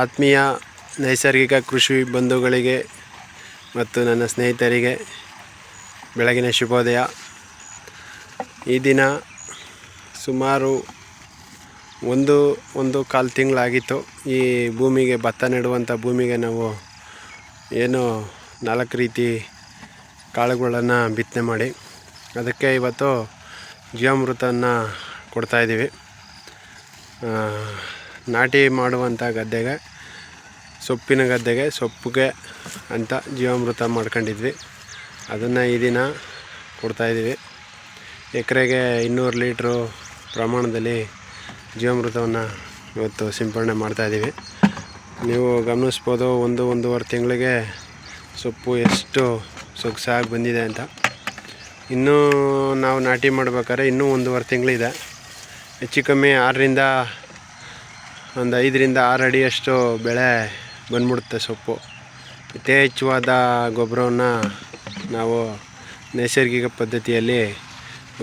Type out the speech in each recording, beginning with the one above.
ಆತ್ಮೀಯ ನೈಸರ್ಗಿಕ ಕೃಷಿ ಬಂಧುಗಳಿಗೆ ಮತ್ತು ನನ್ನ ಸ್ನೇಹಿತರಿಗೆ ಬೆಳಗಿನ ಶುಭೋದಯ. ಈ ದಿನ ಸುಮಾರು ಒಂದು ಕಾಲು ತಿಂಗಳಾಗಿತ್ತು ಈ ಭೂಮಿಗೆ, ಭತ್ತ ನೆಡುವಂಥ ಭೂಮಿಗೆ ನಾವು ಏನು 4 ರೀತಿ ಕಾಳುಗಳನ್ನು ಬಿತ್ತನೆ ಮಾಡಿ ಅದಕ್ಕೆ ಇವತ್ತು ಜೀವಾಮೃತವನ್ನು ಕೊಡ್ತಾಯಿದ್ದೀವಿ. ನಾಟಿ ಮಾಡುವಂಥ ಗದ್ದೆಗೆ, ಸೊಪ್ಪಿನ ಗದ್ದೆಗೆ, ಸೊಪ್ಪಿಗೆ ಅಂತ ಜೀವಾಮೃತ ಮಾಡ್ಕೊಂಡಿದ್ವಿ. ಅದನ್ನು ಈ ದಿನ ಕೊಡ್ತಾಯಿದ್ದೀವಿ. ಎಕರೆಗೆ 200 ಲೀಟ್ರು ಪ್ರಮಾಣದಲ್ಲಿ ಜೀವಾಮೃತವನ್ನು ಇವತ್ತು ಸಿಂಪಡಣೆ ಮಾಡ್ತಾಯಿದ್ದೀವಿ. ನೀವು ಗಮನಿಸ್ಬೋದು, 1-1.5 ತಿಂಗಳಿಗೆ ಸೊಪ್ಪು ಎಷ್ಟು ಸೊಗಸಾಗಿ ಬಂದಿದೆ ಅಂತ. ಇನ್ನೂ ನಾವು ನಾಟಿ ಮಾಡ್ಬೇಕಾದ್ರೆ ಇನ್ನೂ 1.5 ತಿಂಗಳಿದೆ. ಹೆಚ್ಚು ಕಮ್ಮಿ 5ರಿಂದ 6 ಅಡಿಯಷ್ಟು ಬೆಳೆ ಬಂದ್ಬಿಡುತ್ತೆ ಸೊಪ್ಪು. ಯಥೇಚ್ಛವಾದ ಗೊಬ್ಬರವನ್ನು ನಾವು ನೈಸರ್ಗಿಕ ಪದ್ಧತಿಯಲ್ಲಿ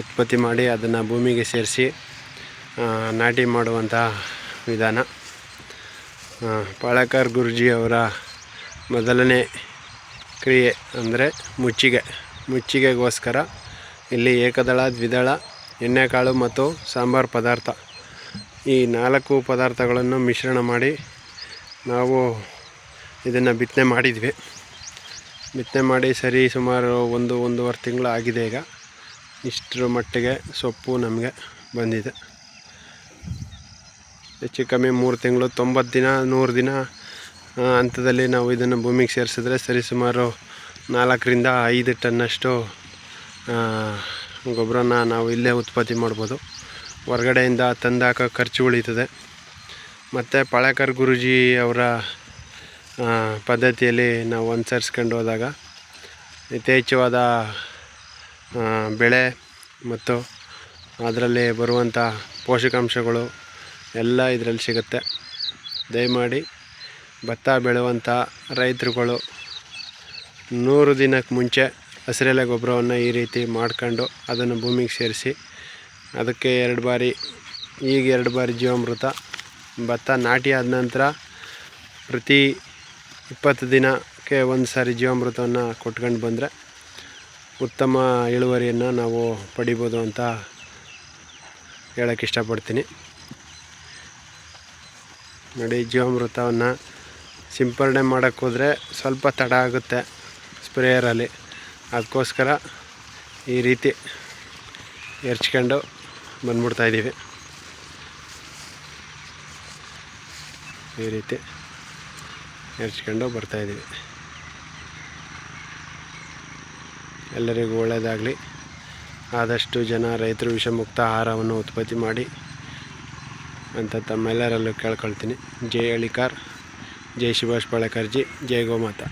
ಉತ್ಪತ್ತಿ ಮಾಡಿ ಅದನ್ನು ಭೂಮಿಗೆ ಸೇರಿಸಿ ನಾಟಿ ಮಾಡುವಂಥ ವಿಧಾನ. ಪಾಳೇಕರ್ ಗುರೂಜಿಯವರ ಮೊದಲನೇ ಕ್ರಿಯೆ ಅಂದರೆ ಮುಚ್ಚಿಗೆಗೋಸ್ಕರ ಇಲ್ಲಿ ಏಕದಳ, ದ್ವಿದಳ, ಎಣ್ಣೆಕಾಳು ಮತ್ತು ಸಾಂಬಾರು ಪದಾರ್ಥ, ಈ 4 ಪದಾರ್ಥಗಳನ್ನು ಮಿಶ್ರಣ ಮಾಡಿ ನಾವು ಇದನ್ನು ಬಿತ್ತನೆ ಮಾಡಿದ್ವಿ. ಬಿತ್ತನೆ ಮಾಡಿ ಸರಿ ಸುಮಾರು 1-1.5 ತಿಂಗಳು ಆಗಿದೆ. ಈಗ ಇಷ್ಟರ ಮಟ್ಟಿಗೆ ಸೊಪ್ಪು ನಮಗೆ ಬಂದಿದೆ. ಹೆಚ್ಚು ಕಮ್ಮಿ 3 ತಿಂಗಳು, 90 ದಿನ, 100 ದಿನ ಹಂತದಲ್ಲಿ ನಾವು ಇದನ್ನು ಭೂಮಿಗೆ ಸೇರಿಸಿದ್ರೆ ಸರಿ ಸುಮಾರು 4ರಿಂದ 5 ಟನ್ನಷ್ಟು ಗೊಬ್ಬರನ ನಾವು ಇಲ್ಲೇ ಉತ್ಪತ್ತಿ ಮಾಡ್ಬೋದು. ಹೊರಗಡೆಯಿಂದ ತಂದಾಕೋ ಖರ್ಚು ಉಳೀತದೆ. ಮತ್ತು ಪಾಳೇಕರ್ ಗುರೂಜಿ ಅವರ ಪದ್ಧತಿಯಲ್ಲಿ ನಾವು ಅನುಸರಿಸ್ಕೊಂಡು ಹೋದಾಗ ಯಥೇಚ್ಛವಾದ ಬೆಳೆ ಮತ್ತು ಅದರಲ್ಲಿ ಬರುವಂಥ ಪೋಷಕಾಂಶಗಳು ಎಲ್ಲ ಇದರಲ್ಲಿ ಸಿಗುತ್ತೆ. ದಯಮಾಡಿ ಭತ್ತ ಬೆಳೆಯುವಂಥ ರೈತರುಗಳು 100 ದಿನಕ್ಕೆ ಮುಂಚೆ ಹಸಿರೆಲೆ ಗೊಬ್ಬರವನ್ನು ಈ ರೀತಿ ಮಾಡ್ಕೊಂಡು ಅದನ್ನು ಭೂಮಿಗೆ ಸೇರಿಸಿ ಅದಕ್ಕೆ 2 ಬಾರಿ ಜೀವಾಮೃತ, ಭತ್ತ ನಾಟಿ ಆದ ನಂತರ ಪ್ರತಿ 20 ದಿನಕ್ಕೆ ಒಂದು ಸಾರಿ ಜೀವಾಮೃತವನ್ನು ಕೊಟ್ಕೊಂಡು ಬಂದರೆ ಉತ್ತಮ ಇಳುವರಿಯನ್ನು ನಾವು ಪಡಿಬೋದು ಅಂತ ಹೇಳೋಕ್ಕೆ ಇಷ್ಟಪಡ್ತೀನಿ. ನೋಡಿ, ಜೀವಾಮೃತವನ್ನು ಸಿಂಪಡಣೆ ಮಾಡೋಕ್ಕೆ ಹೋದರೆ ಸ್ವಲ್ಪ ತಡ ಆಗುತ್ತೆ ಸ್ಪ್ರೇಯರಲ್ಲಿ. ಅದಕ್ಕೋಸ್ಕರ ಈ ರೀತಿ ಎರಚ್ಕೊಂಡು ಬಂದ್ಬಿಡ್ತಾಯಿದ್ದೀವಿ. ಈ ರೀತಿ ಎರಚ್ಕೊಂಡು ಬರ್ತಾಯಿದ್ದೀವಿ. ಎಲ್ಲರಿಗೂ ಒಳ್ಳೆಯದಾಗಲಿ. ಆದಷ್ಟು ಜನ ರೈತರು ವಿಷಮುಕ್ತ ಆಹಾರವನ್ನು ಉತ್ಪತ್ತಿ ಮಾಡಿ ಅಂತ ತಮ್ಮೆಲ್ಲರಲ್ಲೂ ಕೇಳ್ಕೊಳ್ತೀನಿ. ಜೈ ಹಳ್ಳಿಕಾರ್, ಜೈ ಸುಭಾಷ್ ಪಾಳೇಕರ್ ಜಿ, ಜೈ ಗೋಮಾತಾ.